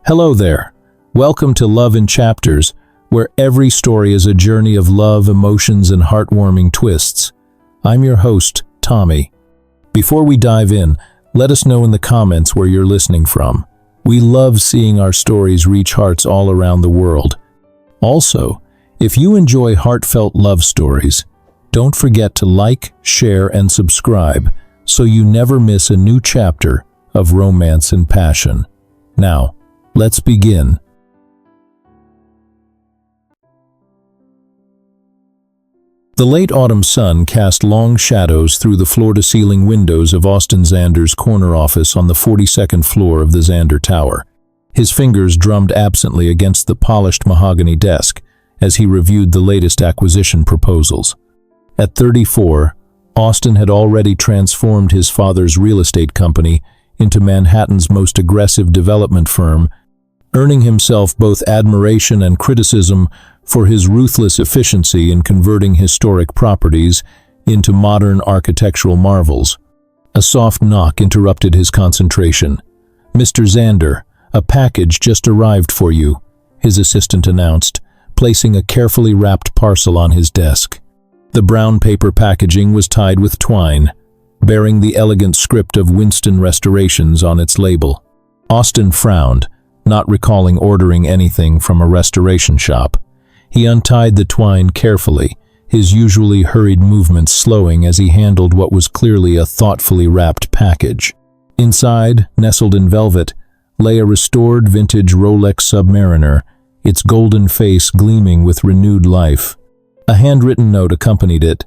Hello there. Welcome to Love in Chapters, where every story is a journey of love, emotions, and heartwarming twists. I'm your host, Tommy. Before we dive in, let us know in the comments where you're listening from. We love seeing our stories reach hearts all around the world. Also, if you enjoy heartfelt love stories, don't forget to like, share, and subscribe so you never miss a new chapter of romance and passion. Now, let's begin. The late autumn sun cast long shadows through the floor-to-ceiling windows of Austin Zander's corner office on the 42nd floor of the Zander Tower. His fingers drummed absently against the polished mahogany desk as he reviewed the latest acquisition proposals. At 34, Austin had already transformed his father's real estate company into Manhattan's most aggressive development firm, earning himself both admiration and criticism for his ruthless efficiency in converting historic properties into modern architectural marvels. A soft knock interrupted his concentration. "Mr. Zander, a package just arrived for you," his assistant announced, placing a carefully wrapped parcel on his desk. The brown paper packaging was tied with twine, bearing the elegant script of Winston Restorations on its label. Austin frowned, not recalling ordering anything from a restoration shop. He untied the twine carefully, his usually hurried movements slowing as he handled what was clearly a thoughtfully wrapped package. Inside, nestled in velvet, lay a restored vintage Rolex Submariner, its golden face gleaming with renewed life. A handwritten note accompanied it.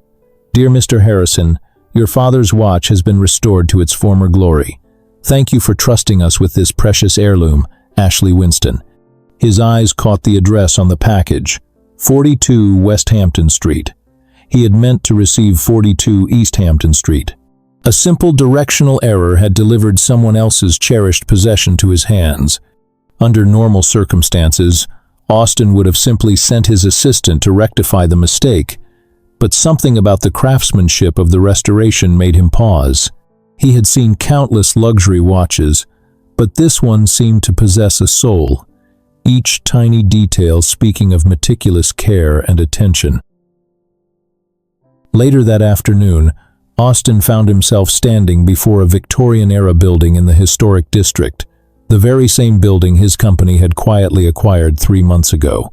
"Dear Mr. Harrison, your father's watch has been restored to its former glory. Thank you for trusting us with this precious heirloom, Ashley Winston." His eyes caught the address on the package, 42 West Hampton Street. He had meant to receive 42 East Hampton Street. A simple directional error had delivered someone else's cherished possession to his hands. Under normal circumstances, Austin would have simply sent his assistant to rectify the mistake, but something about the craftsmanship of the restoration made him pause. He had seen countless luxury watches, but this one seemed to possess a soul, each tiny detail speaking of meticulous care and attention. Later that afternoon, Austin found himself standing before a Victorian-era building in the historic district, the very same building his company had quietly acquired 3 months ago.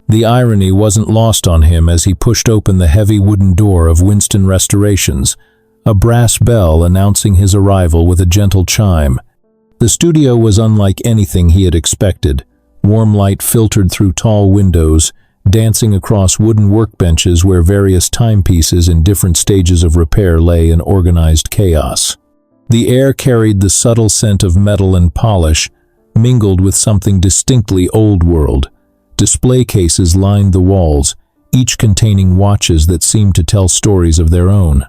The irony wasn't lost on him as he pushed open the heavy wooden door of Winston Restorations, a brass bell announcing his arrival with a gentle chime. The studio was unlike anything he had expected. Warm light filtered through tall windows, dancing across wooden workbenches where various timepieces in different stages of repair lay in organized chaos. The air carried the subtle scent of metal and polish, mingled with something distinctly old-world. Display cases lined the walls, each containing watches that seemed to tell stories of their own.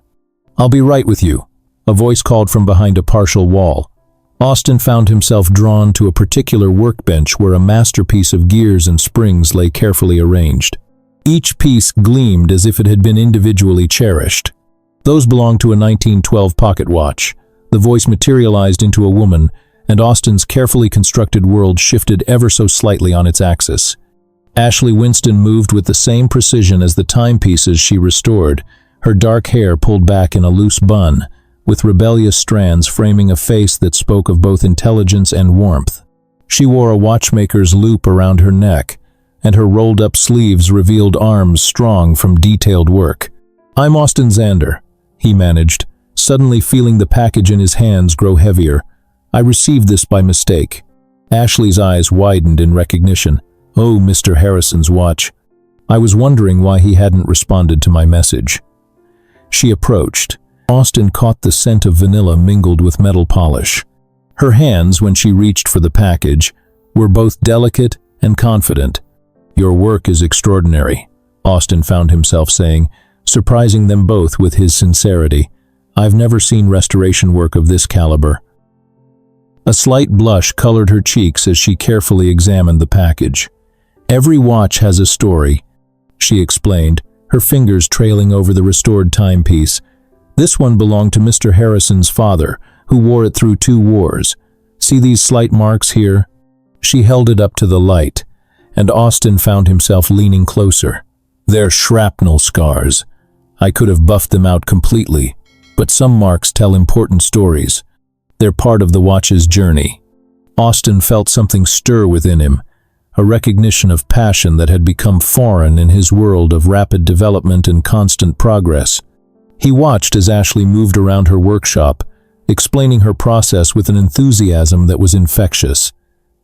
"I'll be right with you," a voice called from behind a partial wall. Austin found himself drawn to a particular workbench where a masterpiece of gears and springs lay carefully arranged. Each piece gleamed as if it had been individually cherished. Those belonged to a 1912 pocket watch. The voice materialized into a woman, and Austin's carefully constructed world shifted ever so slightly on its axis. Ashley Winston moved with the same precision as the timepieces she restored, her dark hair pulled back in a loose bun, with rebellious strands framing a face that spoke of both intelligence and warmth. She wore a watchmaker's loop around her neck, and her rolled-up sleeves revealed arms strong from detailed work. "I'm Austin Zander," he managed, suddenly feeling the package in his hands grow heavier. "I received this by mistake." Ashley's eyes widened in recognition. "Oh, Mr. Harrison's watch. I was wondering why he hadn't responded to my message." She approached. Austin caught the scent of vanilla mingled with metal polish. Her hands, when she reached for the package, were both delicate and confident. "Your work is extraordinary," Austin found himself saying, surprising them both with his sincerity. "I've never seen restoration work of this caliber." A slight blush colored her cheeks as she carefully examined the package. "Every watch has a story," she explained, her fingers trailing over the restored timepiece. "This one belonged to Mr. Harrison's father, who wore it through 2 wars. See these slight marks here?" She held it up to the light, and Austin found himself leaning closer. "They're shrapnel scars. I could have buffed them out completely, but some marks tell important stories. They're part of the watch's journey." Austin felt something stir within him, a recognition of passion that had become foreign in his world of rapid development and constant progress. He watched as Ashley moved around her workshop, explaining her process with an enthusiasm that was infectious.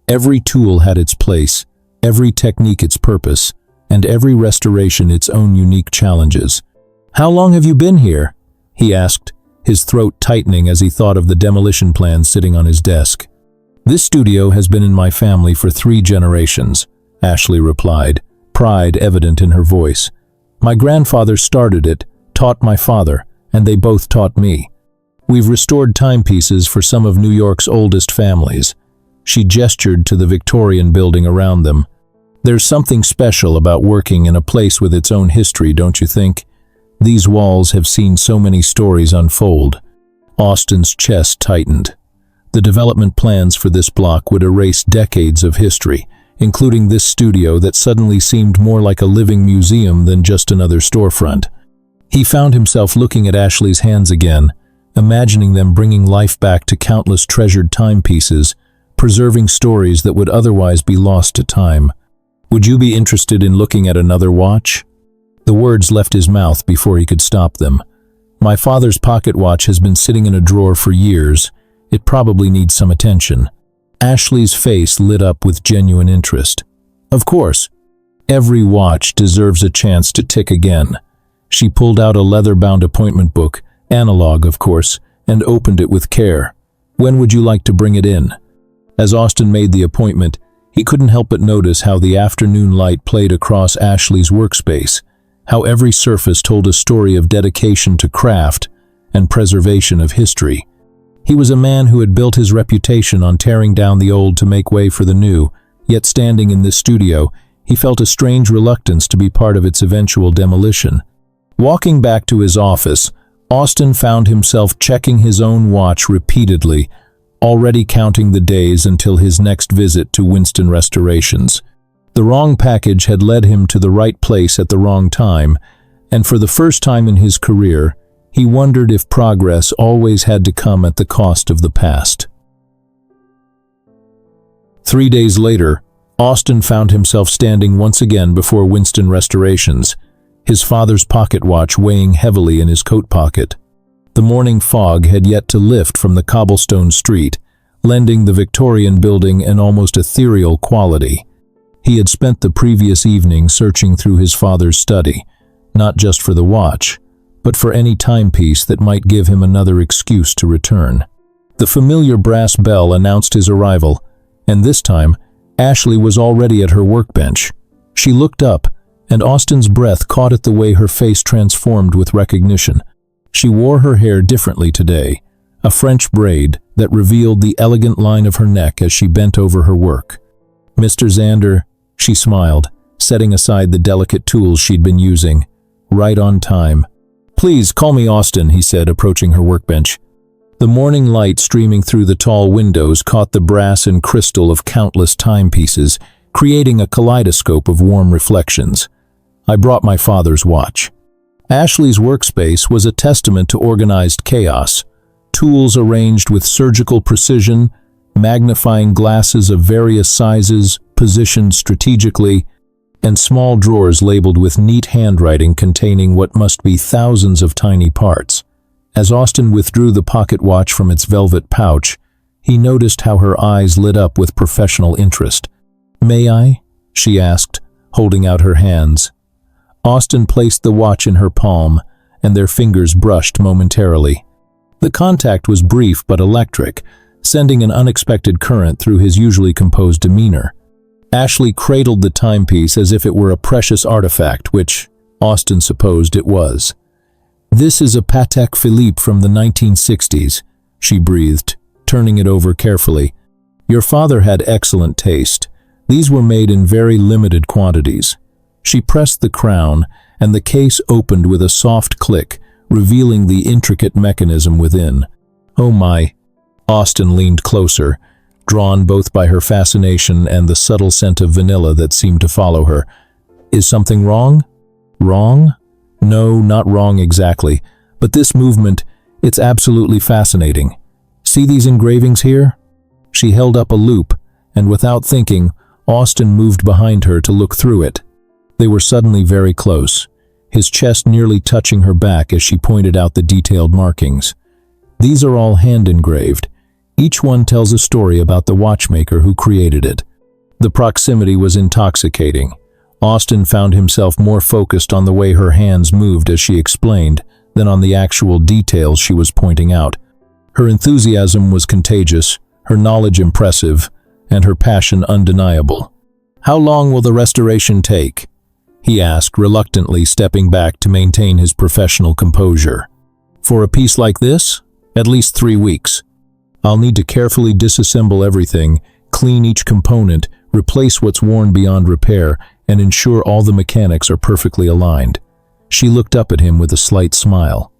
Every tool had its place, every technique its purpose, and every restoration its own unique challenges. "How long have you been here?" he asked, his throat tightening as he thought of the demolition plans sitting on his desk. "This studio has been in my family for 3 generations, Ashley replied, pride evident in her voice. "My grandfather started it, taught my father, and they both taught me. We've restored timepieces for some of New York's oldest families." She gestured to the Victorian building around them. "There's something special about working in a place with its own history, don't you think? These walls have seen so many stories unfold." Austin's chest tightened. The development plans for this block would erase decades of history, including this studio that suddenly seemed more like a living museum than just another storefront. He found himself looking at Ashley's hands again, imagining them bringing life back to countless treasured timepieces, preserving stories that would otherwise be lost to time. "Would you be interested in looking at another watch?" The words left his mouth before he could stop them. "My father's pocket watch has been sitting in a drawer for years. It probably needs some attention." Ashley's face lit up with genuine interest. "Of course. Every watch deserves a chance to tick again." She pulled out a leather-bound appointment book, analog of course, and opened it with care. "When would you like to bring it in?" As Austin made the appointment, he couldn't help but notice how the afternoon light played across Ashley's workspace, how every surface told a story of dedication to craft and preservation of history. He was a man who had built his reputation on tearing down the old to make way for the new, yet standing in this studio, he felt a strange reluctance to be part of its eventual demolition. Walking back to his office, Austin found himself checking his own watch repeatedly, already counting the days until his next visit to Winston Restorations. The wrong package had led him to the right place at the wrong time, and for the first time in his career, he wondered if progress always had to come at the cost of the past. 3 days later, Austin found himself standing once again before Winston Restorations, his father's pocket watch weighing heavily in his coat pocket. The morning fog had yet to lift from the cobblestone street, lending the Victorian building an almost ethereal quality. He had spent the previous evening searching through his father's study, not just for the watch, but for any timepiece that might give him another excuse to return. The familiar brass bell announced his arrival, and this time, Ashley was already at her workbench. She looked up, and Austin's breath caught at the way her face transformed with recognition. She wore her hair differently today, a French braid that revealed the elegant line of her neck as she bent over her work. "Mr. Zander," she smiled, setting aside the delicate tools she'd been using. "Right on time." "Please call me Austin," he said, approaching her workbench. The morning light streaming through the tall windows caught the brass and crystal of countless timepieces, creating a kaleidoscope of warm reflections. "I brought my father's watch." Ashley's workspace was a testament to organized chaos. Tools arranged with surgical precision, magnifying glasses of various sizes positioned strategically, and small drawers labeled with neat handwriting containing what must be thousands of tiny parts. As Austin withdrew the pocket watch from its velvet pouch, he noticed how her eyes lit up with professional interest. "May I?" she asked, holding out her hands. Austin placed the watch in her palm, and their fingers brushed momentarily. The contact was brief but electric, sending an unexpected current through his usually composed demeanor. Ashley cradled the timepiece as if it were a precious artifact, which Austin supposed it was. "This is a Patek Philippe from the 1960s, she breathed, turning it over carefully. "Your father had excellent taste. These were made in very limited quantities." She pressed the crown, and the case opened with a soft click, revealing the intricate mechanism within. "Oh my!" Austin leaned closer, drawn both by her fascination and the subtle scent of vanilla that seemed to follow her. Is something wrong? Wrong? No, not wrong exactly, but this movement, it's absolutely fascinating. See these engravings here? She held up a loop, and without thinking, Austin moved behind her to look through it. They were suddenly very close, his chest nearly touching her back as she pointed out the detailed markings. These are all hand-engraved. Each one tells a story about the watchmaker who created it. The proximity was intoxicating. Austin found himself more focused on the way her hands moved as she explained than on the actual details she was pointing out. Her enthusiasm was contagious, her knowledge impressive, and her passion undeniable. "How long will the restoration take?" he asked, reluctantly stepping back to maintain his professional composure. "For a piece like this? At least 3 weeks. I'll need to carefully disassemble everything, clean each component, replace what's worn beyond repair, and ensure all the mechanics are perfectly aligned." She looked up at him with a slight smile.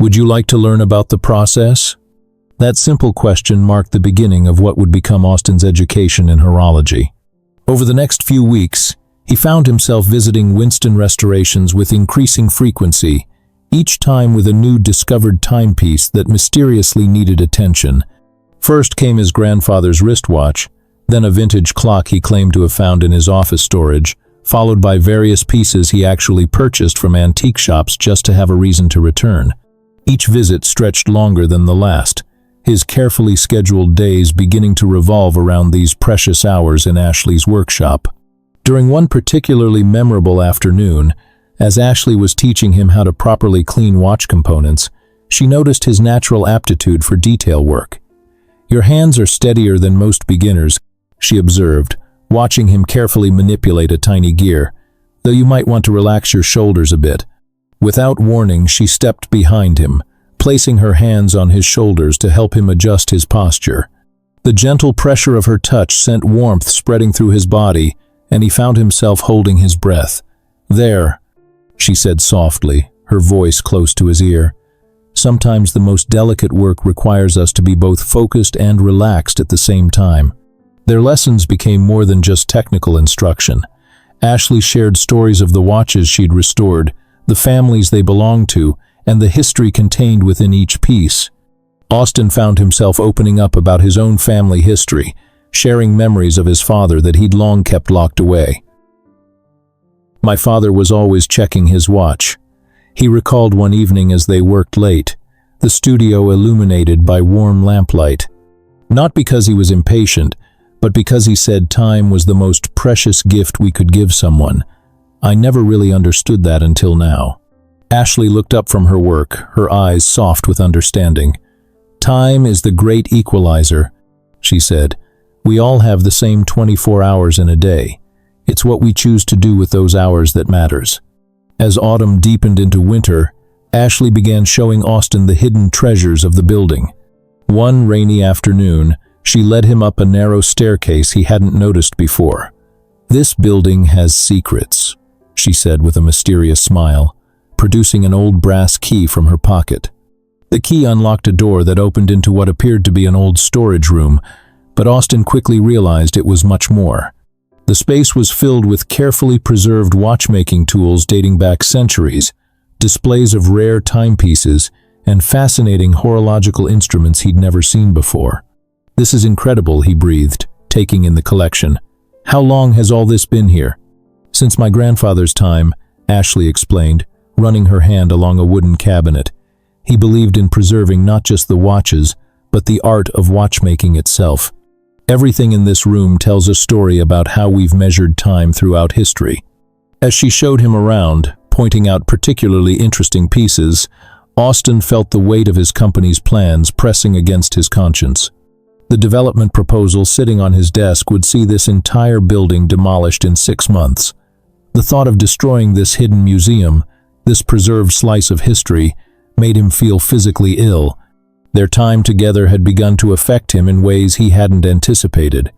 "Would you like to learn about the process?" That simple question marked the beginning of what would become Austin's education in horology. Over the next few weeks, he found himself visiting Winston restorations with increasing frequency, each time with a new discovered timepiece that mysteriously needed attention. First came his grandfather's wristwatch, then a vintage clock he claimed to have found in his office storage, followed by various pieces he actually purchased from antique shops just to have a reason to return. Each visit stretched longer than the last, his carefully scheduled days beginning to revolve around these precious hours in Ashley's workshop. During one particularly memorable afternoon, as Ashley was teaching him how to properly clean watch components, she noticed his natural aptitude for detail work. "Your hands are steadier than most beginners," she observed, watching him carefully manipulate a tiny gear, "though you might want to relax your shoulders a bit." Without warning, she stepped behind him, placing her hands on his shoulders to help him adjust his posture. The gentle pressure of her touch sent warmth spreading through his body, and he found himself holding his breath. "There," she said softly, her voice close to his ear. "Sometimes the most delicate work requires us to be both focused and relaxed at the same time." Their lessons became more than just technical instruction. Ashley shared stories of the watches she'd restored, the families they belonged to, and the history contained within each piece. Austin found himself opening up about his own family history, sharing memories of his father that he'd long kept locked away. "My father was always checking his watch," he recalled one evening as they worked late, the studio illuminated by warm lamplight. Not because he was impatient, but because he said time was the most precious gift we could give someone. I never really understood that until now. Ashley looked up from her work, her eyes soft with understanding. "Time is the great equalizer," she said. "We all have the same 24 hours in a day. It's what we choose to do with those hours that matters." As autumn deepened into winter, Ashley began showing Austin the hidden treasures of the building. One rainy afternoon, she led him up a narrow staircase he hadn't noticed before. "This building has secrets," she said with a mysterious smile, producing an old brass key from her pocket. The key unlocked a door that opened into what appeared to be an old storage room, but Austin quickly realized it was much more. The space was filled with carefully preserved watchmaking tools dating back centuries, displays of rare timepieces, and fascinating horological instruments he'd never seen before. "This is incredible," he breathed, taking in the collection. "How long has all this been here?" "Since my grandfather's time," Ashley explained, running her hand along a wooden cabinet. He believed in preserving not just the watches, but the art of watchmaking itself. "Everything in this room tells a story about how we've measured time throughout history." As she showed him around, pointing out particularly interesting pieces, Austin felt the weight of his company's plans pressing against his conscience. The development proposal sitting on his desk would see this entire building demolished in 6 months. The thought of destroying this hidden museum, this preserved slice of history, made him feel physically ill. Their time together had begun to affect him in ways he hadn't anticipated.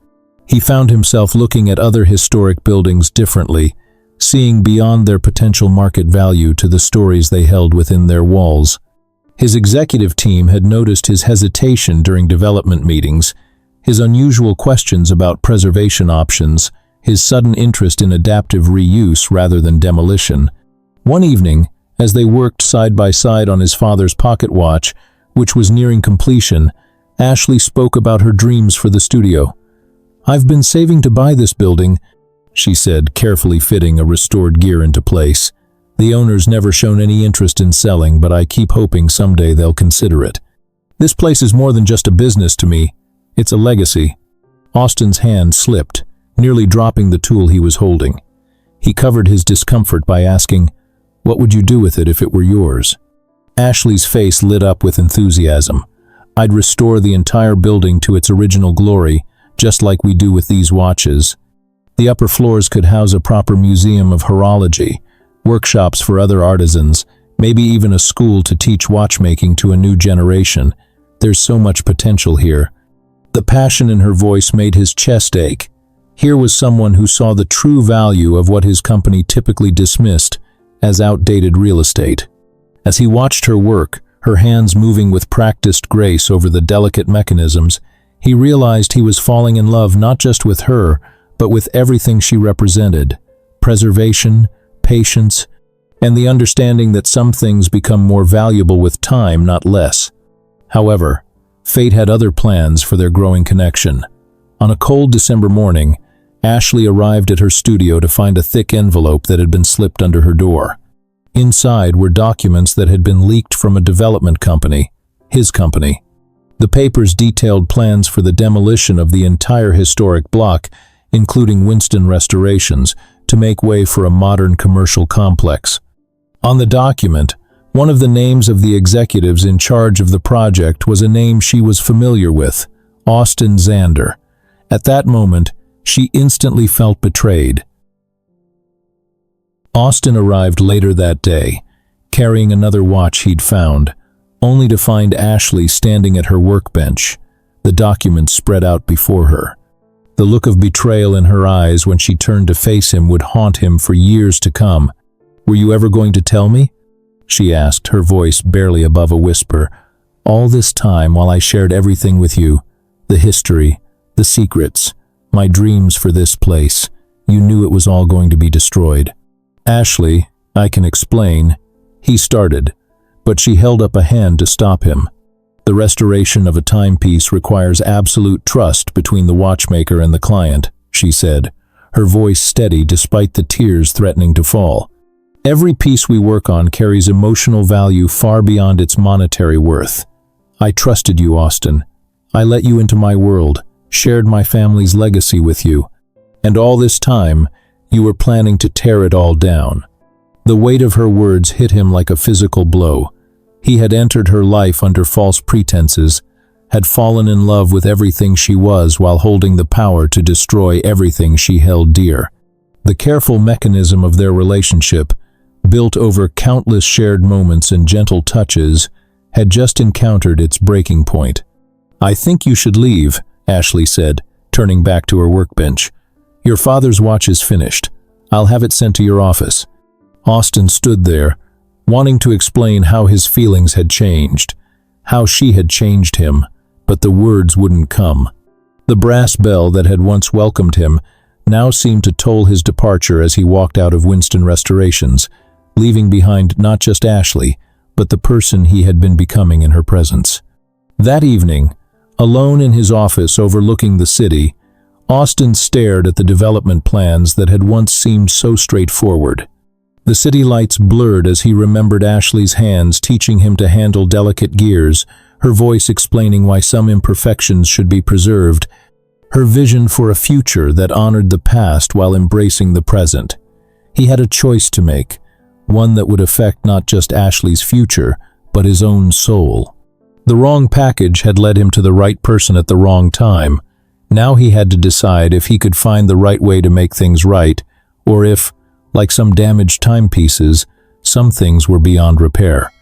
He found himself looking at other historic buildings differently, seeing beyond their potential market value to the stories they held within their walls. His executive team had noticed his hesitation during development meetings, his unusual questions about preservation options, his sudden interest in adaptive reuse rather than demolition. One evening, as they worked side by side on his father's pocket watch, which was nearing completion, Ashley spoke about her dreams for the studio. "I've been saving to buy this building," she said, carefully fitting a restored gear into place. "The owner's never shown any interest in selling, but I keep hoping someday they'll consider it. This place is more than just a business to me. It's a legacy." Austin's hand slipped, nearly dropping the tool he was holding. He covered his discomfort by asking, "What would you do with it if it were yours?" Ashley's face lit up with enthusiasm. "I'd restore the entire building to its original glory, just like we do with these watches. The upper floors could house a proper museum of horology, workshops for other artisans, maybe even a school to teach watchmaking to a new generation. There's so much potential here." The passion in her voice made his chest ache. Here was someone who saw the true value of what his company typically dismissed as outdated real estate. As he watched her work, her hands moving with practiced grace over the delicate mechanisms, he realized he was falling in love not just with her, but with everything she represented: preservation, patience, and the understanding that some things become more valuable with time, not less. However, fate had other plans for their growing connection. On a cold December morning, Ashley arrived at her studio to find a thick envelope that had been slipped under her door. Inside were documents that had been leaked from a development company, his company. The papers detailed plans for the demolition of the entire historic block, including Winston restorations, to make way for a modern commercial complex. On the document, one of the names of the executives in charge of the project was a name she was familiar with: Austin Zander. At that moment, she instantly felt betrayed. Austin arrived later that day, carrying another watch he'd found, only to find Ashley standing at her workbench, the documents spread out before her. The look of betrayal in her eyes when she turned to face him would haunt him for years to come. "Were you ever going to tell me?" she asked, her voice barely above a whisper. "All this time while I shared everything with you, the history, the secrets, my dreams for this place, you knew it was all going to be destroyed." "Ashley, I can explain," he started, but she held up a hand to stop him. "The restoration of a timepiece requires absolute trust between the watchmaker and the client," she said, her voice steady despite the tears threatening to fall. "Every piece we work on carries emotional value far beyond its monetary worth. I trusted you, Austin. I let you into my world, shared my family's legacy with you, and all this time, you were planning to tear it all down." The weight of her words hit him like a physical blow. He had entered her life under false pretenses, had fallen in love with everything she was while holding the power to destroy everything she held dear. The careful mechanism of their relationship, built over countless shared moments and gentle touches, had just encountered its breaking point. "I think you should leave," Ashley said, turning back to her workbench. "Your father's watch is finished. I'll have it sent to your office." Austin stood there, wanting to explain how his feelings had changed, how she had changed him, but the words wouldn't come. The brass bell that had once welcomed him now seemed to toll his departure as he walked out of Winston Restorations, leaving behind not just Ashley, but the person he had been becoming in her presence. That evening, alone in his office overlooking the city, Austin stared at the development plans that had once seemed so straightforward. The city lights blurred as he remembered Ashley's hands teaching him to handle delicate gears, her voice explaining why some imperfections should be preserved, her vision for a future that honored the past while embracing the present. He had a choice to make, one that would affect not just Ashley's future, but his own soul. The wrong package had led him to the right person at the wrong time. Now he had to decide if he could find the right way to make things right, or if, like some damaged timepieces, some things were beyond repair.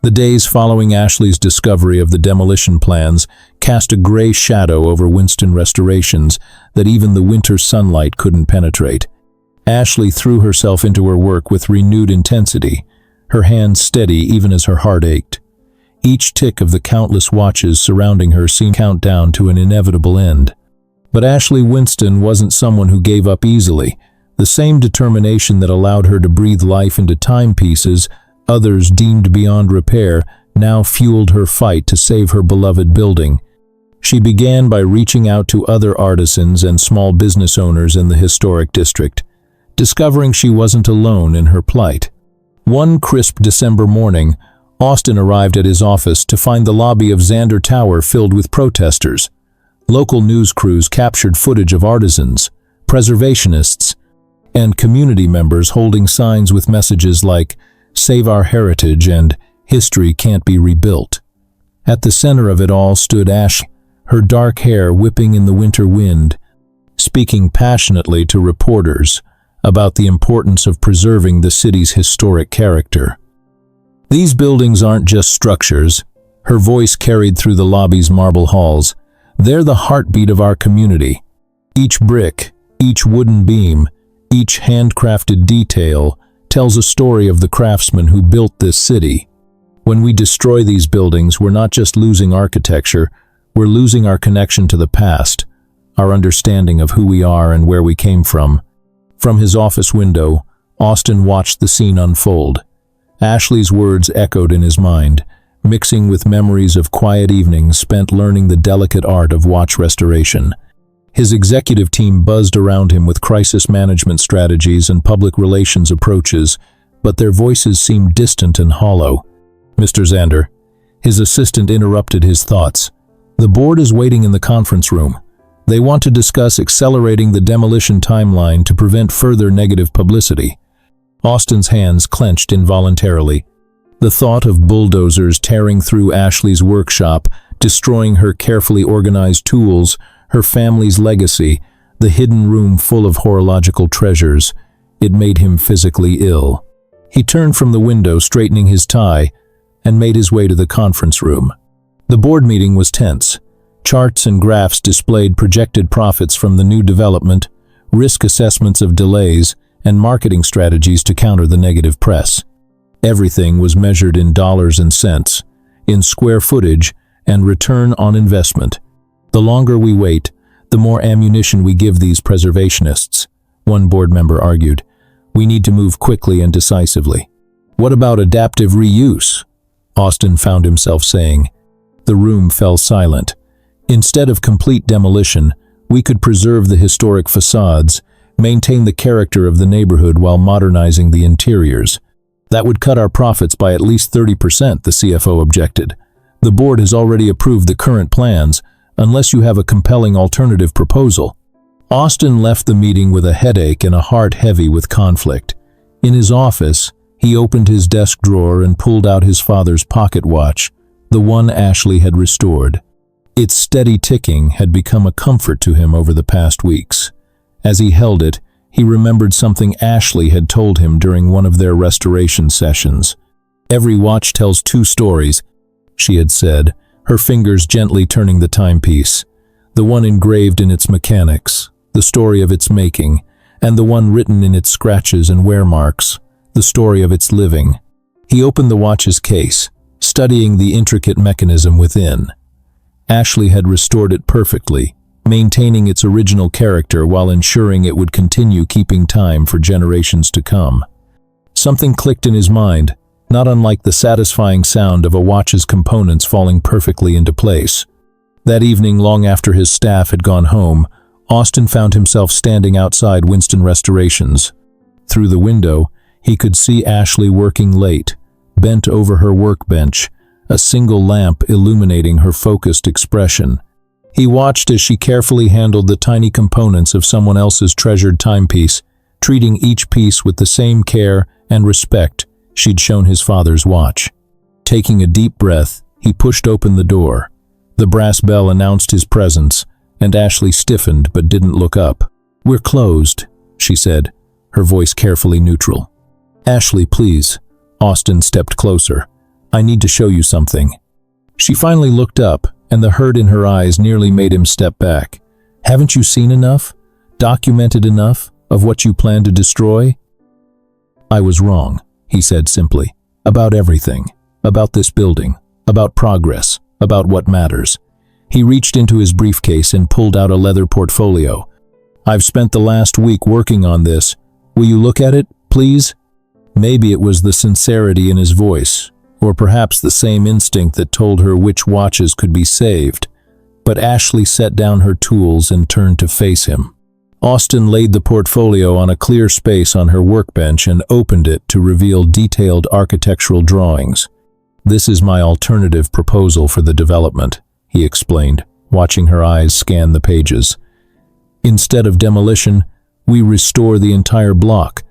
The days following Ashley's discovery of the demolition plans cast a gray shadow over Winston Restorations that even the winter sunlight couldn't penetrate. Ashley threw herself into her work with renewed intensity, her hands steady even as her heart ached. Each tick of the countless watches surrounding her seemed to count down to an inevitable end. But Ashley Winston wasn't someone who gave up easily. The same determination that allowed her to breathe life into timepieces others deemed beyond repair now fueled her fight to save her beloved building. She began by reaching out to other artisans and small business owners in the historic district, discovering she wasn't alone in her plight. One crisp December morning, Austin arrived at his office to find the lobby of Xander Tower filled with protesters. Local news crews captured footage of artisans, preservationists, and community members holding signs with messages like, "Save our heritage" and "History can't be rebuilt." At the center of it all stood Ashley, her dark hair whipping in the winter wind, speaking passionately to reporters about the importance of preserving the city's historic character. "These buildings aren't just structures," her voice carried through the lobby's marble halls. "They're the heartbeat of our community. Each brick, each wooden beam, each handcrafted detail tells a story of the craftsmen who built this city. When we destroy these buildings, we're not just losing architecture, we're losing our connection to the past, our understanding of who we are and where we came from." From his office window, Austin watched the scene unfold. Ashley's words echoed in his mind, mixing with memories of quiet evenings spent learning the delicate art of watch restoration. His executive team buzzed around him with crisis management strategies and public relations approaches, but their voices seemed distant and hollow. "Mr. Xander," his assistant interrupted his thoughts. "The board is waiting in the conference room. They want to discuss accelerating the demolition timeline to prevent further negative publicity." Austin's hands clenched involuntarily. The thought of bulldozers tearing through Ashley's workshop, destroying her carefully organized tools, her family's legacy, the hidden room full of horological treasures, it made him physically ill. He turned from the window, straightening his tie, and made his way to the conference room. The board meeting was tense. Charts and graphs displayed projected profits from the new development, risk assessments of delays, and marketing strategies to counter the negative press. Everything was measured in dollars and cents, in square footage, and return on investment. "The longer we wait, the more ammunition we give these preservationists," one board member argued. "We need to move quickly and decisively." "What about adaptive reuse?" Austin found himself saying. The room fell silent. "Instead of complete demolition, we could preserve the historic facades, maintain the character of the neighborhood while modernizing the interiors. That would cut our profits by at least 30%, the CFO objected. "The board has already approved the current plans, unless you have a compelling alternative proposal." Austin left the meeting with a headache and a heart heavy with conflict. In his office, he opened his desk drawer and pulled out his father's pocket watch, the one Ashley had restored. Its steady ticking had become a comfort to him over the past weeks. As he held it, he remembered something Ashley had told him during one of their restoration sessions. "Every watch tells two stories," she had said, her fingers gently turning the timepiece. "The one engraved in its mechanics, the story of its making, and the one written in its scratches and wear marks, the story of its living." He opened the watch's case, studying the intricate mechanism within. Ashley had restored it perfectly, maintaining its original character while ensuring it would continue keeping time for generations to come. Something clicked in his mind, not unlike the satisfying sound of a watch's components falling perfectly into place. That evening, long after his staff had gone home, Austin found himself standing outside Winston Restorations. Through the window, he could see Ashley working late, bent over her workbench, a single lamp illuminating her focused expression. He watched as she carefully handled the tiny components of someone else's treasured timepiece, treating each piece with the same care and respect she'd shown his father's watch. Taking a deep breath, he pushed open the door. The brass bell announced his presence, and Ashley stiffened but didn't look up. "We're closed," she said, her voice carefully neutral. "Ashley, please." Austin stepped closer. "I need to show you something." She finally looked up, and the hurt in her eyes nearly made him step back. "Haven't you seen enough? Documented enough of what you plan to destroy?" "I was wrong," he said simply. "About everything. About this building. about progress, about what matters. He reached into his briefcase and pulled out a leather portfolio. "I've spent the last week working on this. Will you look at it, please?" Maybe it was the sincerity in his voice, or perhaps the same instinct that told her which watches could be saved. But Ashley set down her tools and turned to face him. Austin laid the portfolio on a clear space on her workbench and opened it to reveal detailed architectural drawings. "This is my alternative proposal for the development," he explained, watching her eyes scan the pages. "Instead of demolition, we restore the entire block.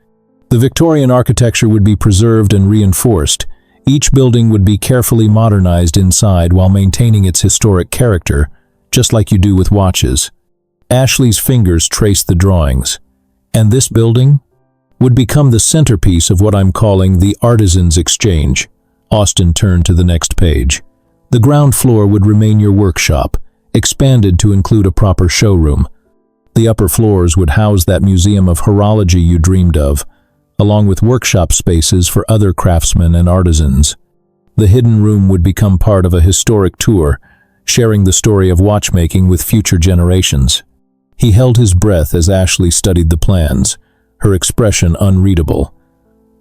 The Victorian architecture would be preserved and reinforced. Each building would be carefully modernized inside while maintaining its historic character, just like you do with watches." Ashley's fingers traced the drawings. "And this building would become the centerpiece of what I'm calling the Artisans' Exchange." Austin turned to the next page. "The ground floor would remain your workshop, expanded to include a proper showroom. The upper floors would house that museum of horology you dreamed of, along with workshop spaces for other craftsmen and artisans. The hidden room would become part of a historic tour, sharing the story of watchmaking with future generations." He held his breath as Ashley studied the plans, her expression unreadable.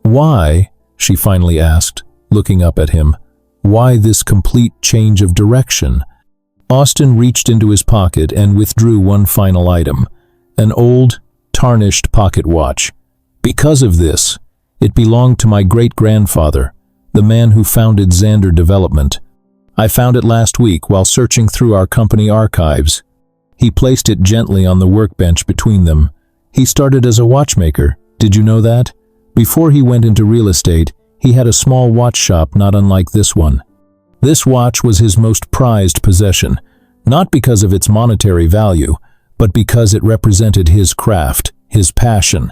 "Why?" she finally asked, looking up at him. "Why this complete change of direction?" Austin reached into his pocket and withdrew one final item, an old, tarnished pocket watch. "Because of this, it belonged to my great-grandfather, the man who founded Xander Development. I found it last week while searching through our company archives." He placed it gently on the workbench between them. "He started as a watchmaker, did you know that? Before he went into real estate, he had a small watch shop not unlike this one. This watch was his most prized possession, not because of its monetary value, but because it represented his craft, his passion."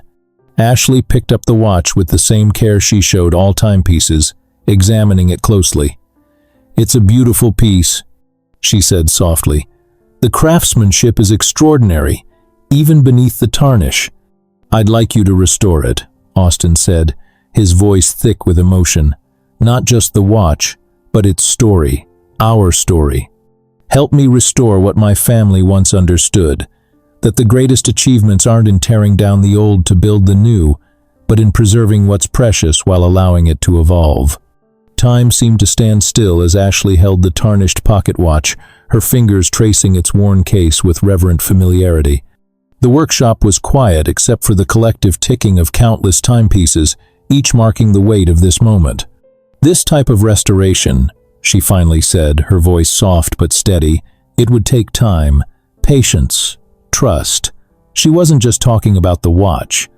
Ashley picked up the watch with the same care she showed all timepieces, examining it closely. "It's a beautiful piece," she said softly. "The craftsmanship is extraordinary, even beneath the tarnish." "I'd like you to restore it," Austin said, his voice thick with emotion. "Not just the watch, but its story, our story. Help me restore what my family once understood, that the greatest achievements aren't in tearing down the old to build the new, but in preserving what's precious while allowing it to evolve." Time seemed to stand still as Ashley held the tarnished pocket watch, her fingers tracing its worn case with reverent familiarity. The workshop was quiet except for the collective ticking of countless timepieces, each marking the weight of this moment. "This type of restoration," she finally said, her voice soft but steady, "it would take time, patience, trust." She wasn't just talking about the watch.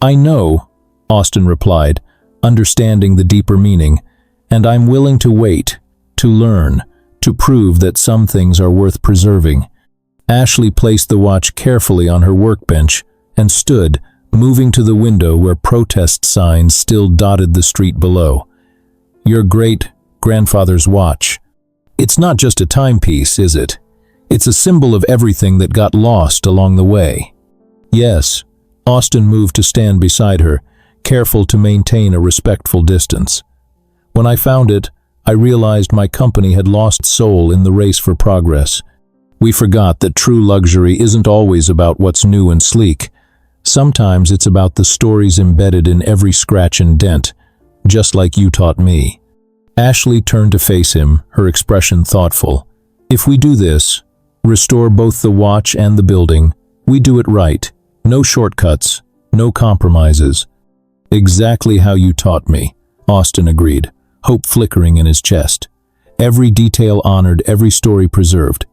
"I know," Austin replied, understanding the deeper meaning, "and I'm willing to wait, to learn, to prove that some things are worth preserving." Ashley placed the watch carefully on her workbench and stood, moving to the window where protest signs still dotted the street below. "Your great-grandfather's watch. It's not just a timepiece, is it? It's a symbol of everything that got lost along the way." "Yes." Austin moved to stand beside her, careful to maintain a respectful distance. "When I found it, I realized my company had lost soul in the race for progress. We forgot that true luxury isn't always about what's new and sleek. Sometimes it's about the stories embedded in every scratch and dent, just like you taught me." Ashley turned to face him, her expression thoughtful. "If we do this, restore both the watch and the building, we do it right. No shortcuts, no compromises." "Exactly how you taught me," Austin agreed, hope flickering in his chest. Every detail honored, every story preserved.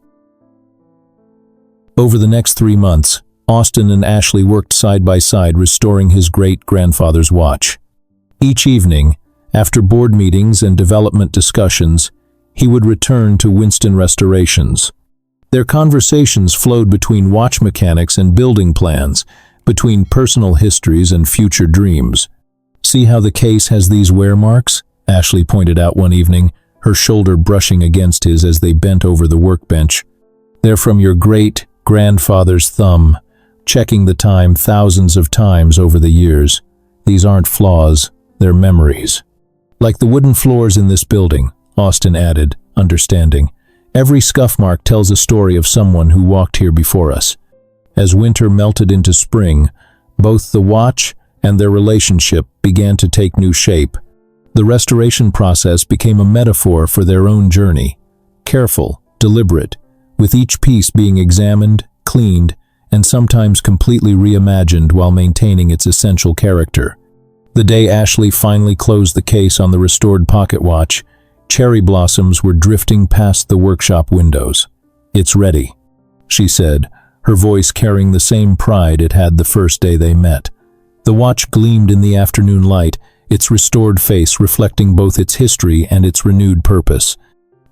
Over the next 3 months, Austin and Ashley worked side by side restoring his great-grandfather's watch. Each evening, after board meetings and development discussions, he would return to Winston Restorations. Their conversations flowed between watch mechanics and building plans, between personal histories and future dreams. "See how the case has these wear marks?" Ashley pointed out one evening, her shoulder brushing against his as they bent over the workbench. "They're from your great-grandfather's thumb, checking the time thousands of times over the years. These aren't flaws, they're memories. Like the wooden floors in this building, Austin added, understanding. Every scuff mark tells a story of someone who walked here before us. As winter melted into spring, both the watch and their relationship began to take new shape. The restoration process became a metaphor for their own journey. Careful, deliberate, with each piece being examined, cleaned, and sometimes completely reimagined while maintaining its essential character. The day Ashley finally closed the case on the restored pocket watch, cherry blossoms were drifting past the workshop windows. "It's ready," she said, her voice carrying the same pride it had the first day they met. The watch gleamed in the afternoon light, its restored face reflecting both its history and its renewed purpose.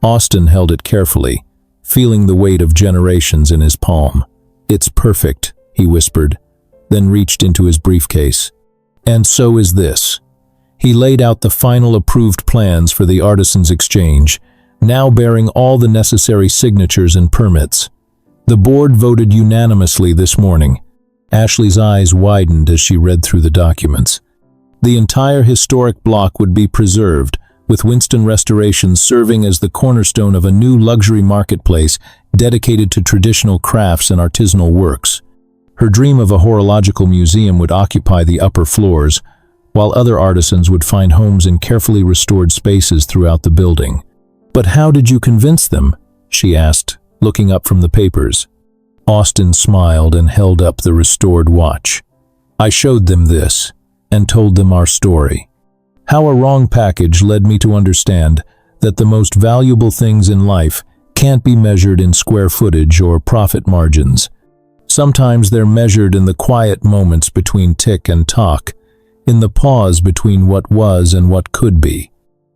Austin held it carefully, feeling the weight of generations in his palm. "It's perfect," he whispered, then reached into his briefcase. "And so is this." He laid out the final approved plans for the Artisans' Exchange, now bearing all the necessary signatures and permits. The board voted unanimously this morning. Ashley's eyes widened as she read through the documents. The entire historic block would be preserved, with Winston Restoration serving as the cornerstone of a new luxury marketplace dedicated to traditional crafts and artisanal works. Her dream of a horological museum would occupy the upper floors, while other artisans would find homes in carefully restored spaces throughout the building. "But how did you convince them?" she asked, looking up from the papers. Austin smiled and held up the restored watch. "I showed them this, and told them our story. How a wrong package led me to understand that the most valuable things in life can't be measured in square footage or profit margins. Sometimes they're measured in the quiet moments between tick and tock, in the pause between what was and what could be."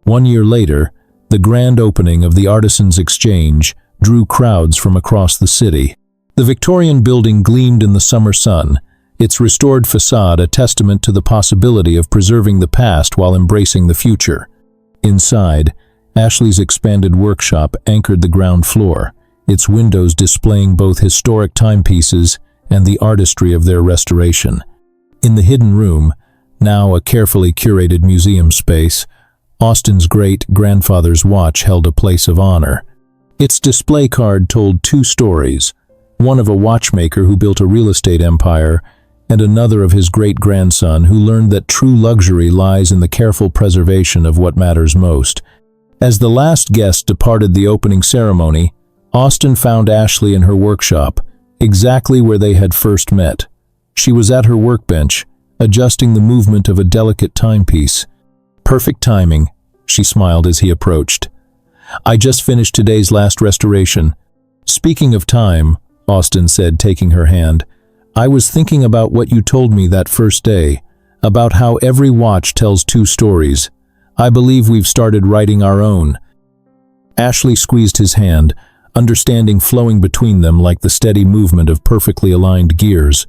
1 year later, the grand opening of the Artisans' Exchange drew crowds from across the city. The Victorian building gleamed in the summer sun, its restored facade a testament to the possibility of preserving the past while embracing the future. Inside, Ashley's expanded workshop anchored the ground floor, its windows displaying both historic timepieces and the artistry of their restoration. In the hidden room, now a carefully curated museum space, Austin's great-grandfather's watch held a place of honor. Its display card told two stories, one of a watchmaker who built a real estate empire, and another of his great-grandson who learned that true luxury lies in the careful preservation of what matters most. As the last guest departed the opening ceremony, Austin found Ashley in her workshop, exactly where they had first met. She was at her workbench, adjusting the movement of a delicate timepiece. "Perfect timing," she smiled as he approached. "I just finished today's last restoration." "Speaking of time," Austin said, taking her hand, "I was thinking about what you told me that first day, about how every watch tells two stories. I believe we've started writing our own." Ashley squeezed his hand, understanding flowing between them like the steady movement of perfectly aligned gears.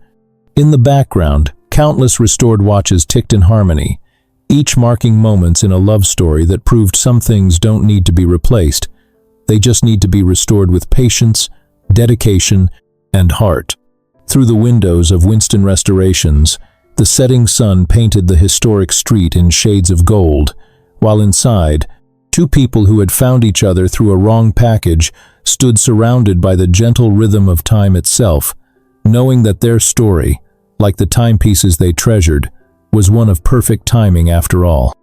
In the background, countless restored watches ticked in harmony, each marking moments in a love story that proved some things don't need to be replaced. They just need to be restored with patience, dedication, and heart. Through the windows of Winston Restorations, the setting sun painted the historic street in shades of gold, while inside, two people who had found each other through a wrong package stood surrounded by the gentle rhythm of time itself, knowing that their story, like the timepieces they treasured, was one of perfect timing after all.